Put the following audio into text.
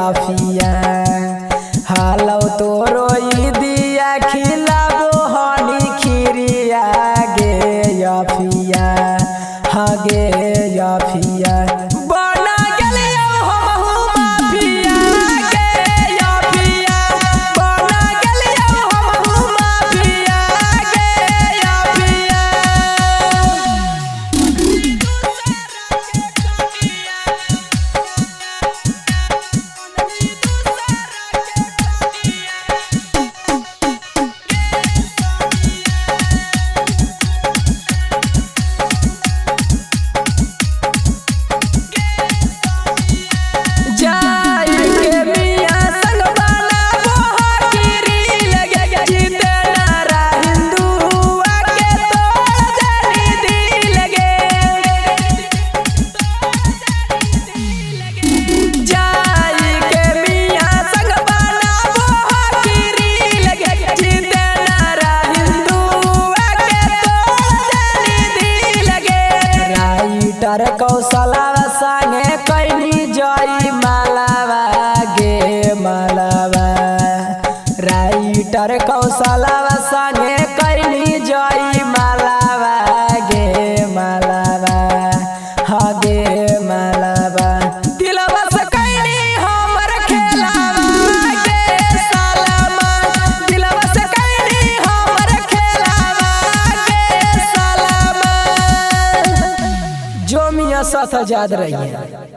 अफिया हालो तोरो दिया खिलाबो हनी खीरिया गे अफिया हगे अफिया बना गेलियो हमहु माफिया गे अफिया बना गेलियो हमहु माफिया गे अफिया। कौशलवा संगे कैनी जई मालावा गे मालावा राइटर कौशलवा संगे कैनी जई मालावा गे मालावा हगे मालावा दिलवा से कैनी हमर खेलावा गे सालामा दिलवा से कैनी हमर खेलावा गे सालामा जो मियां साथ आजाद रहिए।